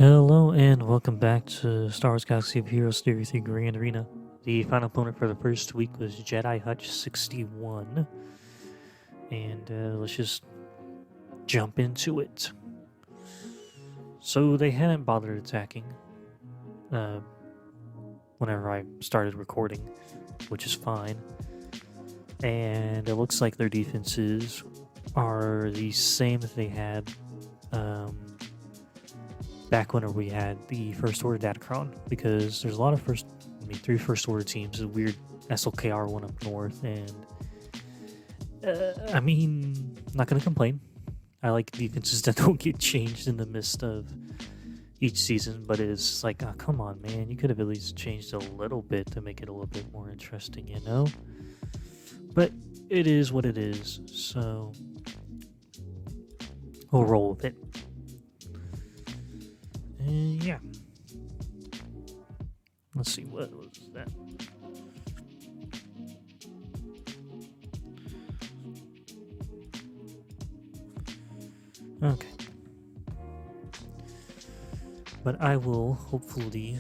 Hello and welcome back to Star Wars Galaxy of Heroes Theory 3 Grand Arena. The final opponent for the first week was Jedi Hutch 61. And let's just jump into it. So they hadn't bothered attacking whenever I started recording, which is fine. And it looks like their defenses are the same that they had back whenever we had the First Order Datacron, because there's a lot of three First Order teams, a weird SLKR one up north, and I'm not gonna complain. I like defenses that don't get changed in the midst of each season, but it's like, oh, come on, man, you could have at least changed a little bit to make it a little bit more interesting, you know? But it is what it is, so we'll roll with it. Yeah. Let's see, what was that? Okay. But I will hopefully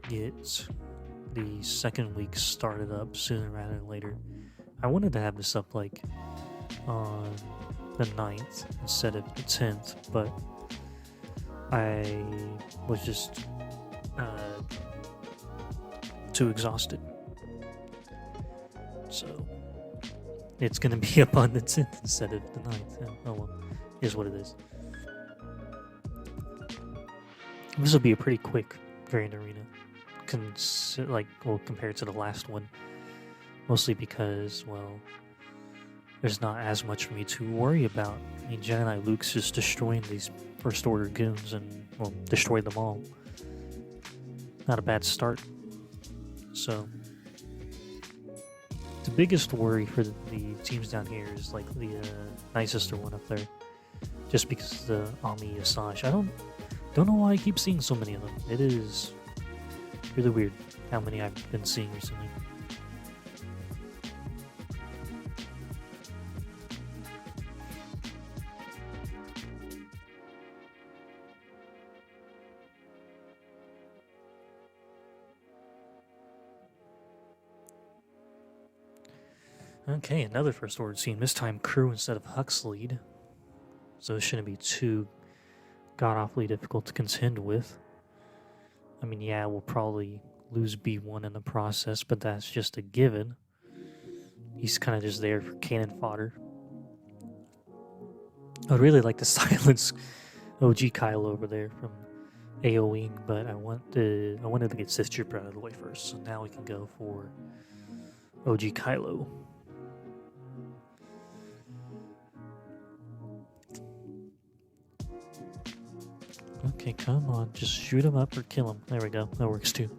get the second week started up sooner rather than later. I wanted to have this up like on the 9th instead of the 10th, but I was just too exhausted. So it's going to be up on the 10th instead of the 9th. Oh well, is what it is. This will be a pretty quick Grand Arena, compared to the last one. Mostly because, well, there's not as much for me to worry about. I mean, Jedi Luke's just destroying these First Order goons and, well, destroyed them all. Not a bad start. So, the biggest worry for the teams down here is like the Night Sister one up there. Just because of the Ami Asajj. I don't know why I keep seeing so many of them. It is really weird how many I've been seeing recently. Okay, another First Order team, this time Crew instead of Hux lead. So it shouldn't be too god-awfully difficult to contend with. I mean, yeah, we'll probably lose B1 in the process, but that's just a given. He's kind of just there for cannon fodder. I would really like to silence OG Kylo over there from AoEing, but I wanted to get Sith Trooper out of the way first, so now we can go for OG Kylo. Okay, come on, just shoot him up or kill him. There we go, that works too.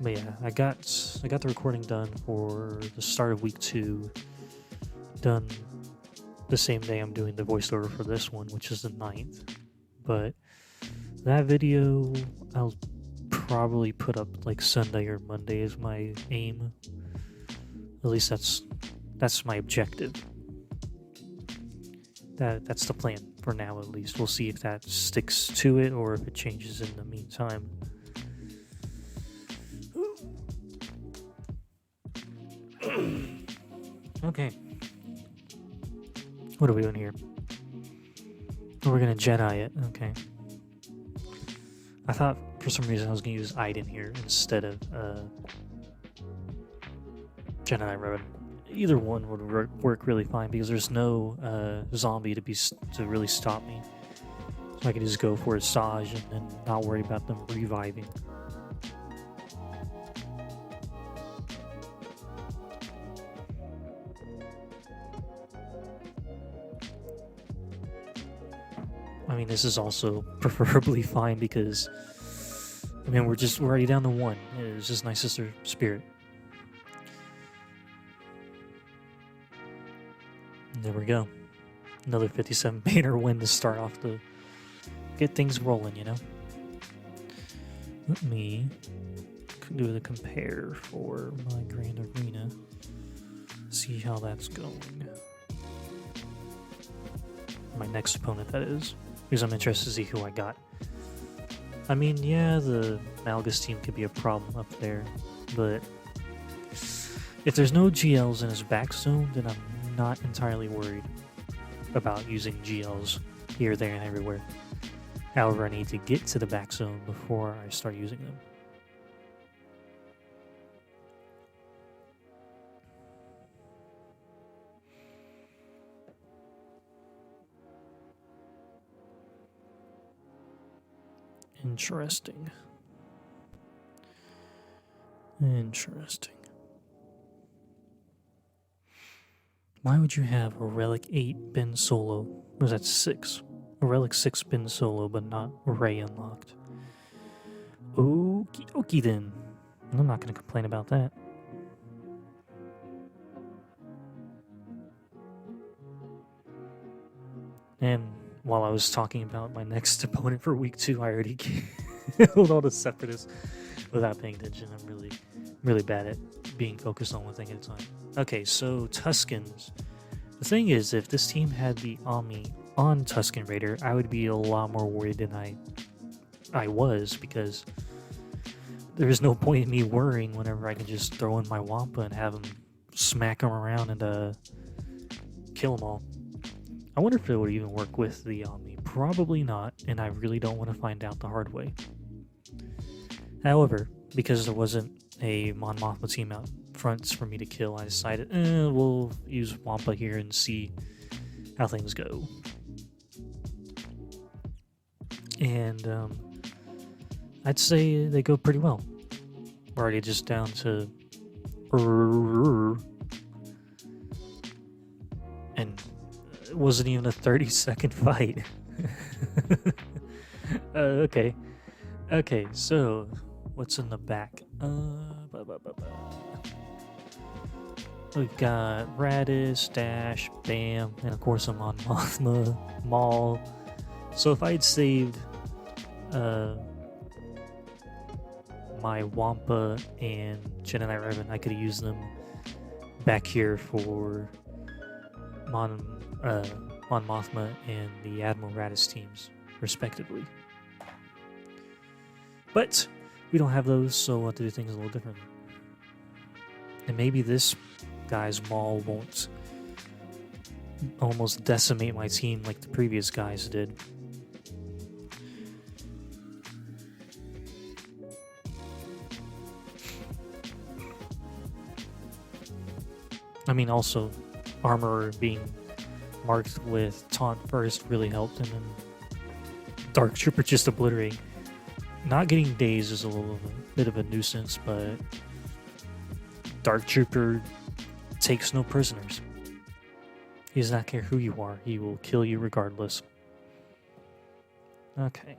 But yeah, I got the recording done for the start of week 2. Done the same day I'm doing the voiceover for this one, which is the 9th. But that video I'll probably put up like Sunday or Monday is my aim. At least that's my objective. That's the plan for now, at least. We'll see if that sticks to it or if it changes in the meantime. Okay. What are we doing here? Oh, we're gonna Jedi it. Okay. I thought for some reason I was gonna use Iden here instead of Jedi Rabbit. Either one would work really fine because there's no zombie to really stop me. So I can just go for Asajj and then not worry about them reviving. I mean, this is also preferably fine because, I mean, we're already down to 1. It's just Night Sister Spirit. There we go. Another 57 banner win to start off to get things rolling, you know? Let me do the compare for my Grand Arena. See how that's going. My next opponent, that is. Because I'm interested to see who I got. I mean, yeah, the Malgus team could be a problem up there, but if there's no GLs in his back zone, then I'm not entirely worried about using GLs here, there, and everywhere. However, I need to get to the back zone before I start using them. Interesting. Interesting. Why would you have a Relic 8 bin solo? Or was that 6? A Relic 6 bin solo, but not Ray unlocked. Okie dokie then. I'm not going to complain about that. And while I was talking about my next opponent for week 2, I already killed all the Separatists without paying attention. I'm really bad at being focused on one thing at a time. Okay, so Tuskens. The thing is, if this team had the Omni on Tusken Raider, I would be a lot more worried than I was, because there's no point in me worrying whenever I can just throw in my Wampa and have him smack him around and kill them all. I wonder if it would even work with the Omni. Probably not, and I really don't want to find out the hard way. However, because there wasn't a Mon Mothma team out front for me to kill, I decided, we'll use Wampa here and see how things go. And I'd say they go pretty well. We're already just down to... And it wasn't even a 30-second fight. Okay. Okay, so what's in the back? We've got Raddus, Dash, Bam, and of course I'm on Mothma, Maul. So if I'd saved my Wampa and Jedi Revan, I could have used them back here for Mon Mothma and the Admiral Raddus teams, respectively. But we don't have those, so we'll have to do things a little different. And maybe this guy's Maul won't almost decimate my team like the previous guys did. I mean, also, Armorer being marked with Taunt first really helped, and then Dark Trooper just obliterating. Not getting dazed is a little bit of a nuisance, but Dark Trooper takes no prisoners. He does not care who you are. He will kill you regardless. Okay.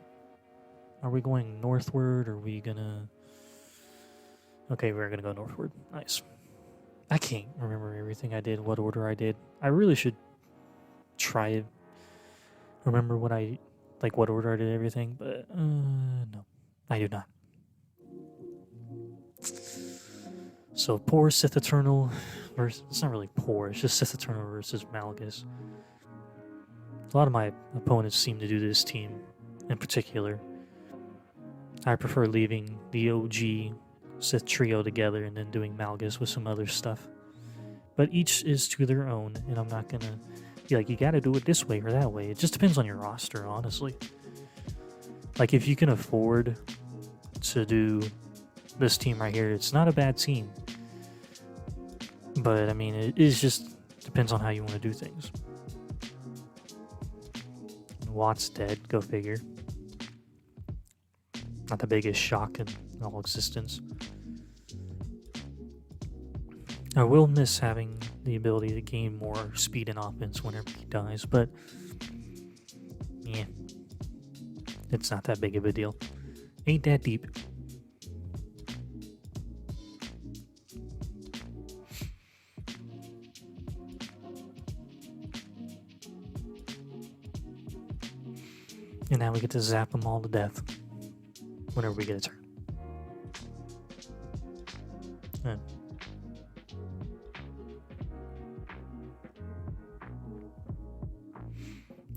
Are we going northward, or are we gonna... Okay, we're gonna go northward. Nice. I can't remember everything I did, what order I did. I really should try to remember what order I did everything, but no, I do not. So poor Sith Eternal versus... It's not really poor, it's just Sith Eternal versus Malgus. A lot of my opponents seem to do this team in particular. I prefer leaving the OG Sith trio together and then doing Malgus with some other stuff. But each is to their own, and I'm not gonna be like, you gotta do it this way or that way. It just depends on your roster, honestly. Like, if you can afford to do this team right here, it's not a bad team. But, I mean, it is just depends on how you want to do things. Watt's dead, go figure. Not the biggest shock in all existence. I will miss having the ability to gain more speed and offense whenever he dies, but yeah, it's not that big of a deal. Ain't that deep. And now we get to zap them all to death whenever we get a turn.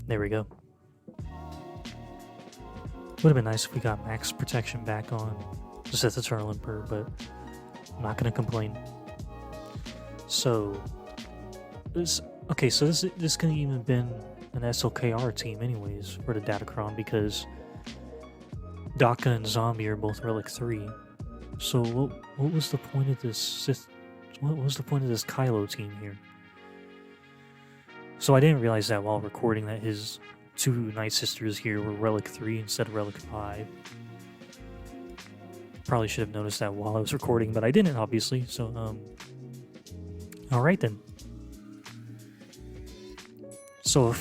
There we go. Would have been nice if we got max protection back on the Sith Eternal Emperor, but I'm not going to complain. So, this couldn't even have been an SLKR team anyways for the Datacron, because Daka and Zombie are both Relic 3. So what was the point of this Sith? What was the point of this Kylo team here? So I didn't realize that while recording that his two Night Sisters here were Relic 3 instead of Relic 5. Probably should have noticed that while I was recording, but I didn't, obviously. So, alright then. So,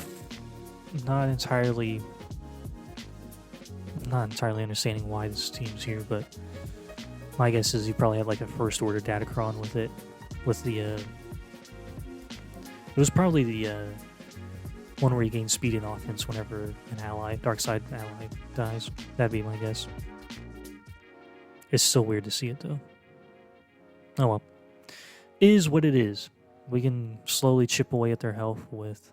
not entirely understanding why this team's here, but my guess is you probably had like a first order Datacron with it, with the, it was probably the, one where you gain speed and offense whenever an ally, dark side ally, dies. That'd be my guess. It's still weird to see it though. Oh well. Is what it is. We can slowly chip away at their health with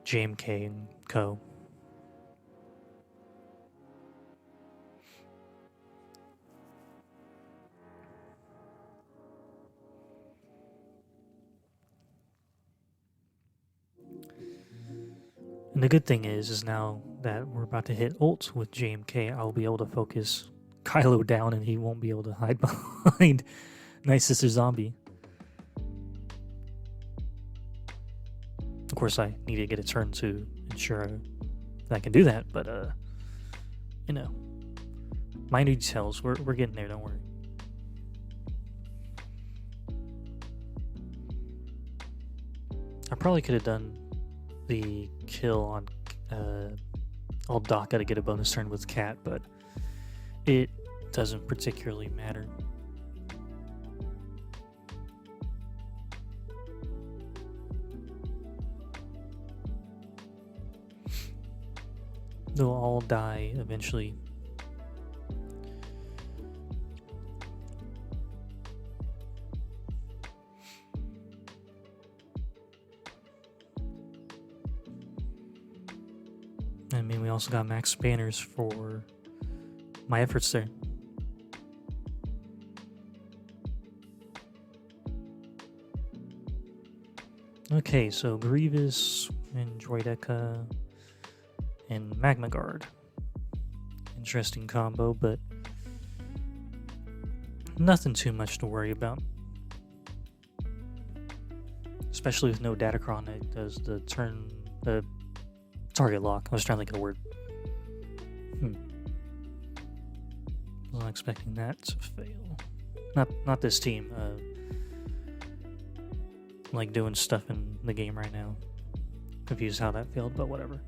JMK and co. And the good thing is now that we're about to hit ult with JMK, I'll be able to focus Kylo down and he won't be able to hide behind Night Sister Zombie. Of course, I need to get a turn to ensure that I can do that, but, you know, minor details, we're getting there, don't worry. I probably could have done the kill on old Daka to get a bonus turn with Cat, but it doesn't particularly matter. They'll all die eventually. I mean, we also got max banners for my efforts there. Okay, so Grievous and Droideka and Magma Guard. Interesting combo, but nothing too much to worry about. Especially with no Datacron that does the target lock. I was trying to think of the word. Wasn't expecting that to fail. Not this team. Like doing stuff in the game right now. Confused how that failed, but whatever.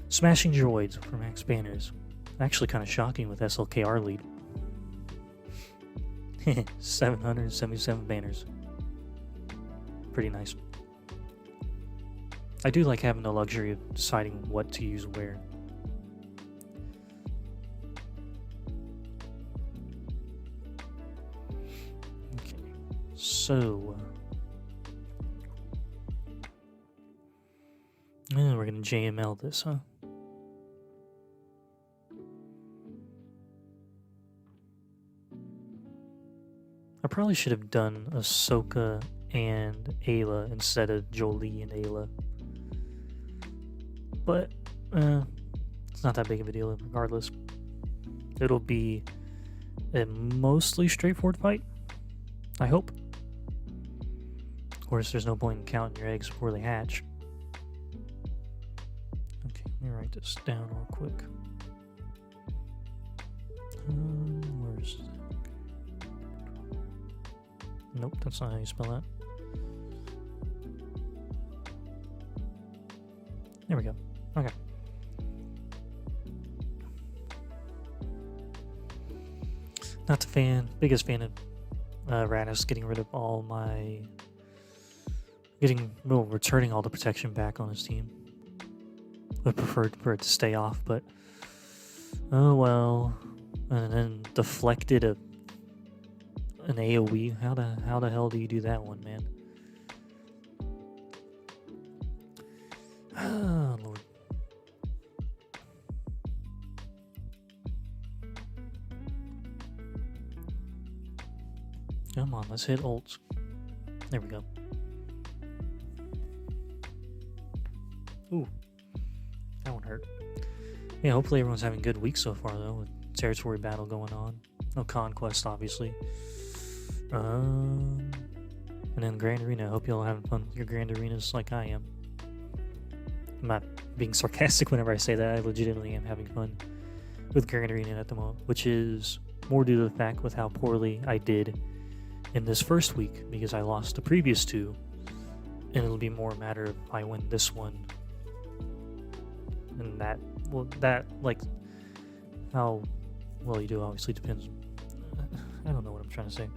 Smashing droids for max banners. Actually kind of shocking with SLKR lead. 777 banners. Pretty nice. I do like having the luxury of deciding what to use where. Okay, so we're gonna JML this, huh? I probably should have done Ahsoka and Ayla instead of Jolie and Ayla. But, it's not that big of a deal regardless. It'll be a mostly straightforward fight, I hope. Of course, there's no point in counting your eggs before they hatch. Okay, let me write this down real quick. Where's that? Nope, that's not how you spell that. There we go. Okay. Not the biggest fan of Raddus getting rid of all my... returning all the protection back on his team. Would prefer for it to stay off, but... Oh well. And then deflected an AoE. How the hell do you do that one, man? Oh, Lord. Come on, let's hit ults. There we go. Ooh. That one hurt. Yeah, hopefully everyone's having a good week so far, though, with territory battle going on. No conquest, obviously. And then Grand Arena. I hope y'all are having fun with your Grand Arenas like I am. I'm not being sarcastic whenever I say that. I legitimately am having fun with Grand Arena at the moment, which is more due to the fact with how poorly I did in this first week, because I lost the previous two, and it'll be more a matter of if I win this one. And that, well, that, like, how well you do obviously depends. I don't know what I'm trying to say.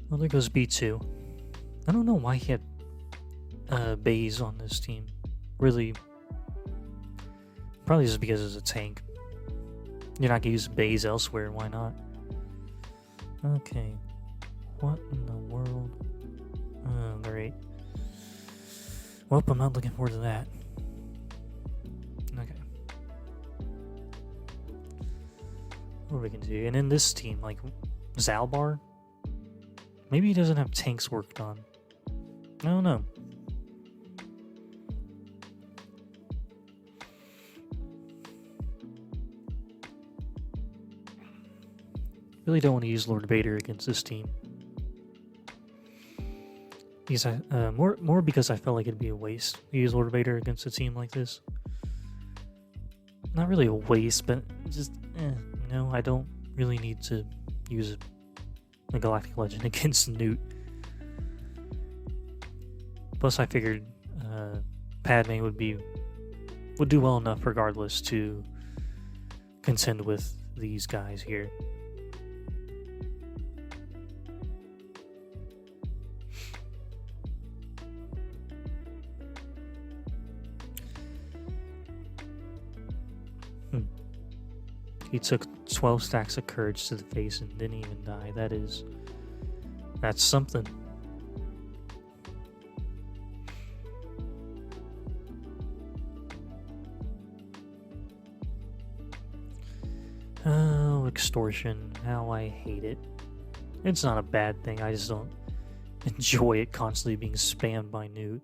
Well, there goes B2. I don't know why he had Baze on this team. Really, probably just because it's a tank. You're not gonna use Baze elsewhere, why not? Okay. What in the world? Oh, great. Well, I'm not looking forward to that. Okay. What are we gonna do? And in this team, like, Zaalbar? Maybe he doesn't have tanks worked on. I don't know. Really don't want to use Lord Vader against this team. Because more because I felt like it'd be a waste to use Lord Vader against a team like this. Not really a waste, but just, you know, I don't really need to use a Galactic Legend against Nute. Plus, I figured Padme would do well enough regardless to contend with these guys here. He took 12 stacks of courage to the face and didn't even die. That's something. Oh, extortion. How I hate it. It's not a bad thing, I just don't enjoy it constantly being spammed by Nute.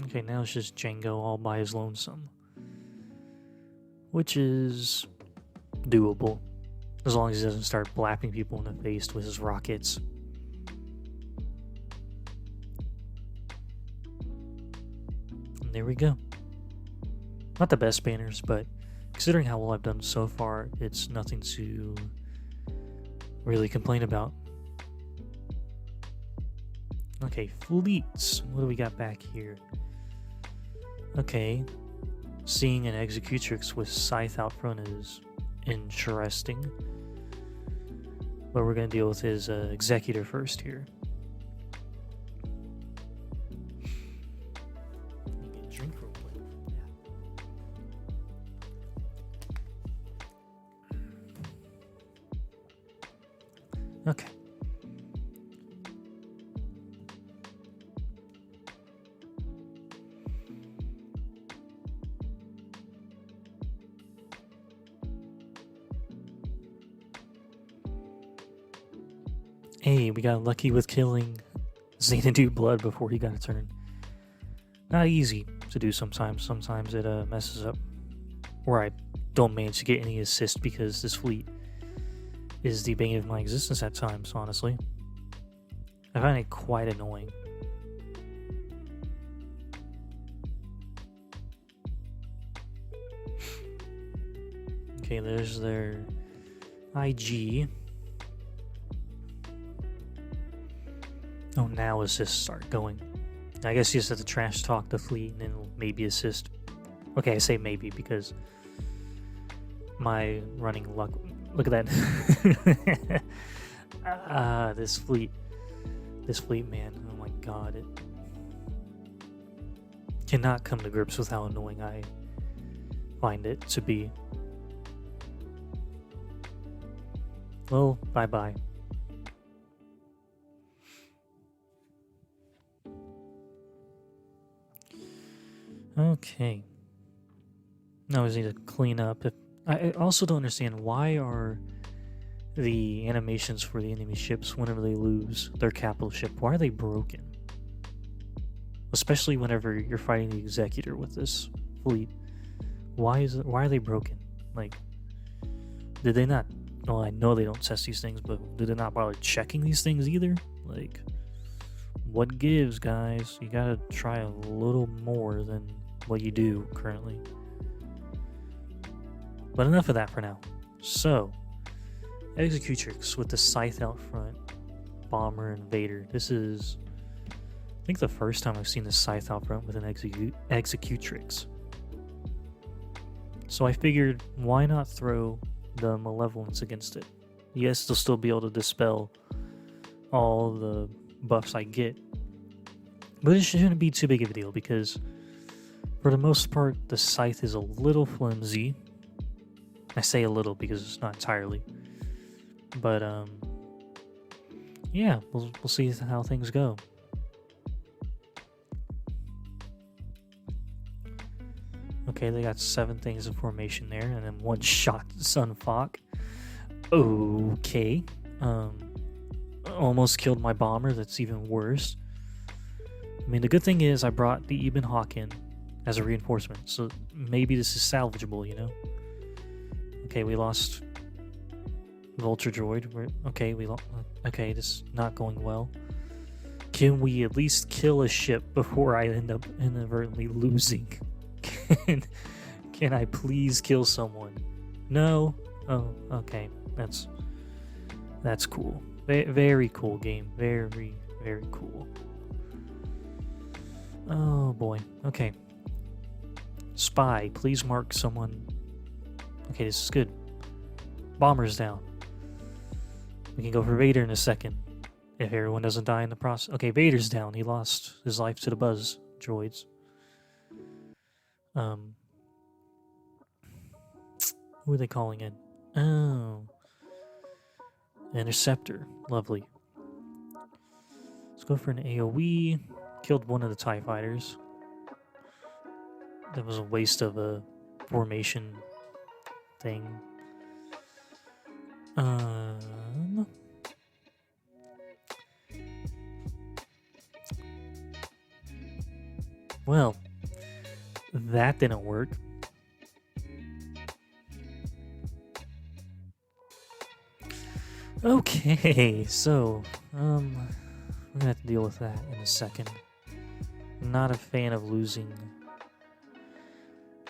Okay, now it's just Jango all by his lonesome. Which is doable. As long as he doesn't start blapping people in the face with his rockets. And there we go. Not the best banners, but considering how well I've done so far, it's nothing to really complain about. Okay, fleets. What do we got back here? Okay, seeing an Executrix with Scythe out front is interesting. But we're going to deal with his Executor first here. Get a drink real quick. Yeah. Okay. Hey, we got lucky with killing Xanadu Blood before he got a turn. Not easy to do sometimes. Sometimes it messes up. Or I don't manage to get any assist because this fleet is the bane of my existence at times, honestly. I find it quite annoying. Okay, there's their IG. Oh, now assists start going. I guess you just have to trash talk the fleet and then maybe assist. Okay, I say maybe because my running luck. Look at that. This fleet, man. Oh my god, it cannot come to grips with how annoying I find it to be. Well, bye-bye. Okay. Now we just need to clean up. I also don't understand, why are the animations for the enemy ships whenever they lose their capital ship, why are they broken? Especially whenever you're fighting the Executor with this fleet. Why are they broken? Like, did they not? Well, I know they don't test these things, but did they not bother checking these things either? Like, what gives, guys? You gotta try a little more than what you do currently. But enough of that for now. So, Executrix with the Scythe out front, Bomber and Vader. This is, I think, the first time I've seen the Scythe out front with an Executrix. So I figured, why not throw the Malevolence against it? Yes, they'll still be able to dispel all the buffs I get, but it shouldn't be too big of a deal because, for the most part, the Scythe is a little flimsy. I say a little because it's not entirely. But, yeah, we'll see how things go. Okay, they got 7 things in formation there, and then 1 shot Sun Fok. Okay. Almost killed my bomber, that's even worse. I mean, the good thing is I brought the Ebon Hawk in as a reinforcement, so maybe this is salvageable, you know? Okay, we lost Vulture Droid. Okay, this is not going well. Can we at least kill a ship before I end up inadvertently losing? Can I please kill someone? No? Oh, okay. That's cool. Very cool game. Very, very cool. Oh boy. Okay. Spy, please mark someone. Okay, this is good. Bomber's down. We can go for Vader in a second, if everyone doesn't die in the process. Okay, Vader's down. He lost his life to the Buzz droids. Who are they calling in? Oh. Interceptor. Lovely. Let's go for an AoE. Killed one of the TIE fighters. That was a waste of a formation thing. Well, that didn't work. Okay, so, we're gonna have to deal with that in a second. Not a fan of losing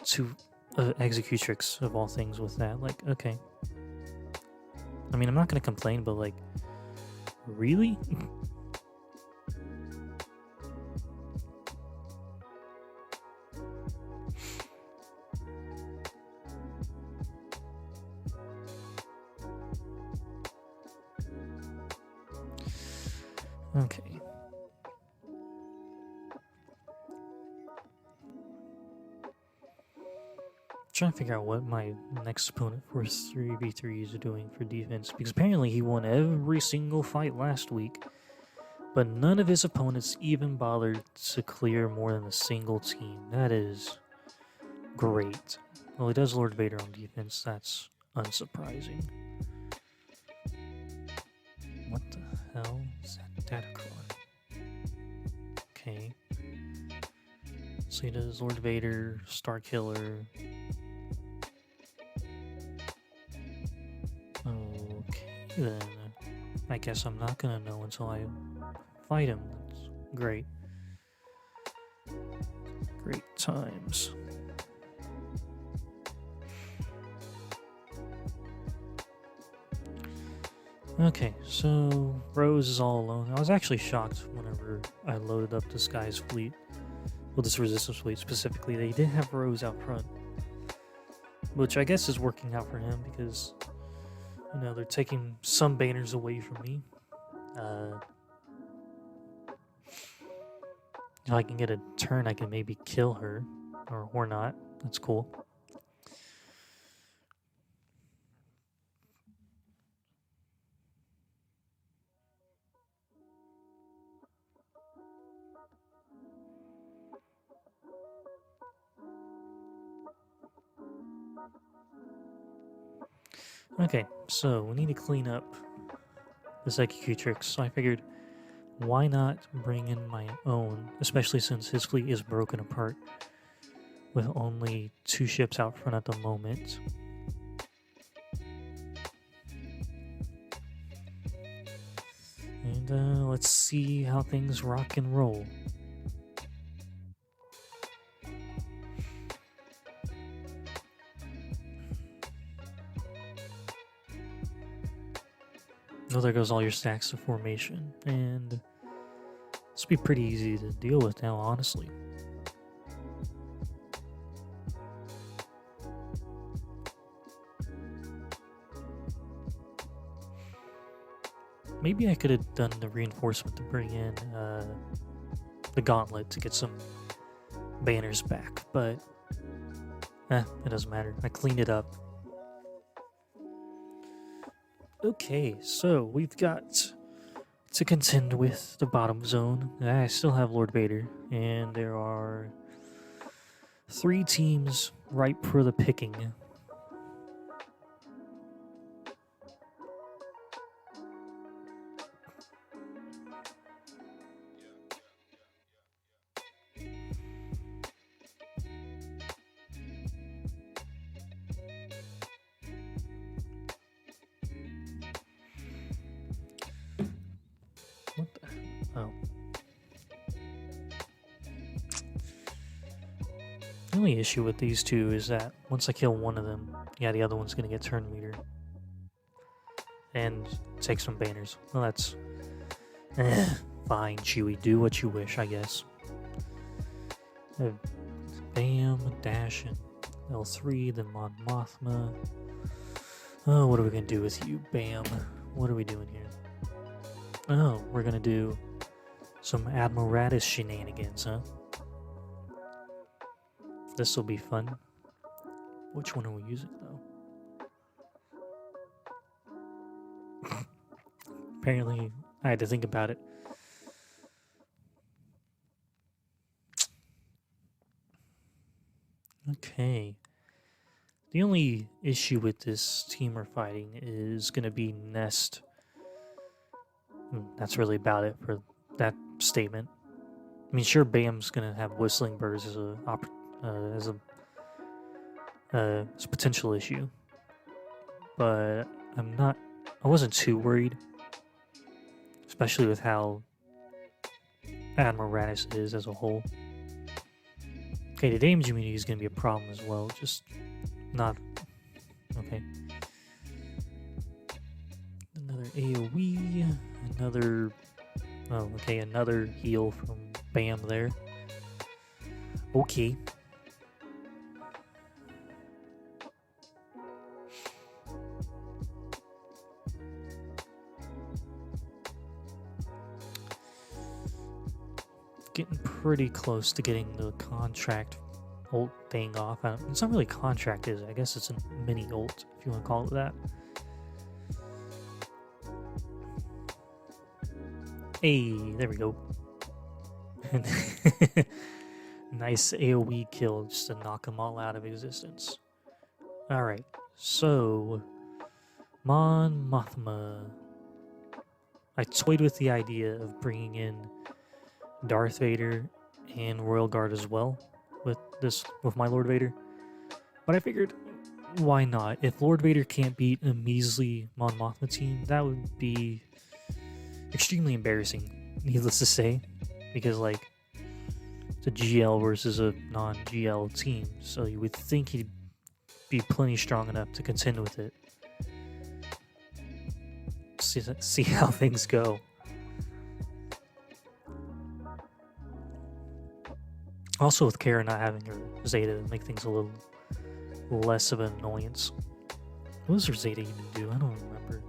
to Executrix, of all things, with that. Like, okay. I mean, I'm not gonna complain, but, like, really? Okay. Trying to figure out what my next opponent for 3v3s are doing for defense, because apparently he won every single fight last week, but none of his opponents even bothered to clear more than a single team. That is great. Well, he does Lord Vader on defense. That's unsurprising. What the hell is that Datacron? Okay. So he does Lord Vader, Star Killer. Okay, then. I guess I'm not gonna know until I fight him. That's great. Great times. Okay, so Rose is all alone. I was actually shocked whenever I loaded up this guy's fleet. Well, this resistance fleet specifically. They did have Rose out front, which I guess is working out for him because, you know, they're taking some banners away from me. If I can get a turn, I can maybe kill her, or not. That's cool. Okay, so we need to clean up this Executrix, so I figured, why not bring in my own, especially since his fleet is broken apart with only 2 ships out front at the moment. And let's see how things rock and roll. Oh, there goes all your stacks of formation, and this will be pretty easy to deal with now, honestly. Maybe I could have done the reinforcement to bring in the gauntlet to get some banners back, but it doesn't matter. I cleaned it up. Okay, so we've got to contend with the bottom zone. I still have Lord Vader, and there are 3 teams ripe for the picking. What the? Oh. The only issue with these two is that once I kill one of them, yeah, the other one's gonna get turn meter. And take some banners. Well, that's... fine, Chewie. Do what you wish, I guess. Bam, dash, and L3, then Mon Mothma. Oh, what are we gonna do with you? Bam. What are we doing here? Oh, we're gonna do some Admiral Raddus shenanigans, huh? This'll be fun. Which one are we using, though? Apparently, I had to think about it. Okay. The only issue with this team we're fighting is gonna be Nest. That's really about it for that statement. I mean, sure, Bam's gonna have whistling birds as a potential issue, but I wasn't too worried, especially with how Admiral Raddus is as a whole. Okay, the damage immunity is gonna be a problem as well, just not okay. Another AoE, another another heal from Bam there. Okay. Getting pretty close to getting the contract ult thing off. It's not really contract, is it? I guess it's a mini ult, if you want to call it that. Hey, there we go. Nice AoE kill just to knock them all out of existence. Alright, so Mon Mothma. I toyed with the idea of bringing in Darth Vader and Royal Guard as well with my Lord Vader. But I figured, why not? If Lord Vader can't beat a measly Mon Mothma team, that would be extremely embarrassing, needless to say, because like it's a GL versus a non-GL team, so you would think he'd be plenty strong enough to contend with it. see how things go. Also, with Kara not having her Zeta, make things a little less of an annoyance. What does her Zeta even do? I don't remember.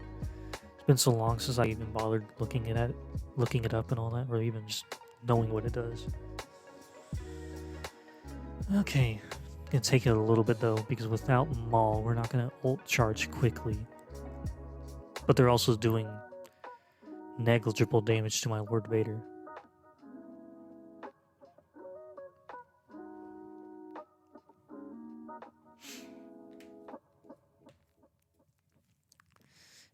It's been so long since I even bothered looking it up and all that, or even just knowing what it does. Okay, gonna take it a little bit though, because without Maul, we're not gonna ult charge quickly. But they're also doing negligible damage to my Lord Vader.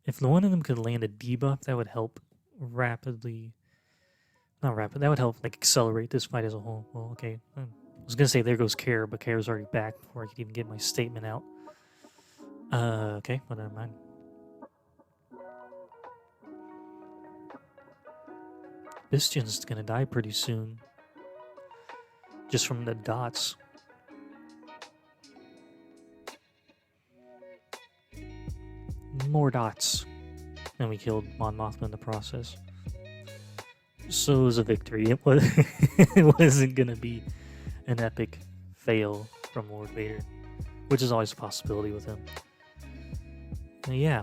If one of them could land a debuff, that would help rapidly. Not rapid. That would help like accelerate this fight as a whole. Well, okay. I was gonna say there goes Kara, but Kara's already back before I could even get my statement out. Okay. Well, never mind. Bistion's gonna die pretty soon. Just from the dots. More dots. And we killed Mon Mothma in the process. So it was a victory. It wasn't gonna be an epic fail from Lord Vader, which is always a possibility with him. And yeah.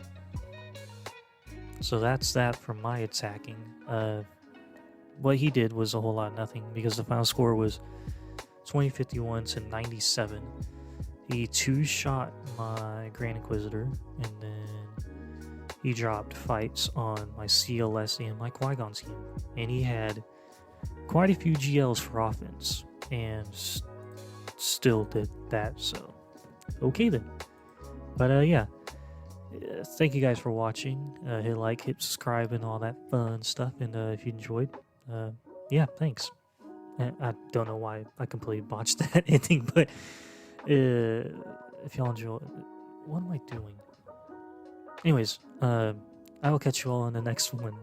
So that's that for my attacking. What he did was a whole lot of nothing, because the final score was 2051 to 97. He two-shot my Grand Inquisitor, and then he dropped fights on my CLS and my Qui-Gon team. And he had quite a few GLs for offense, and still did that, so okay then. But yeah, thank you guys for watching. Hit like, hit subscribe, and all that fun stuff. And if you enjoyed, yeah, thanks. I don't know why I completely botched that ending, but if y'all enjoy, what am I doing? Anyways, I will catch you all in the next one.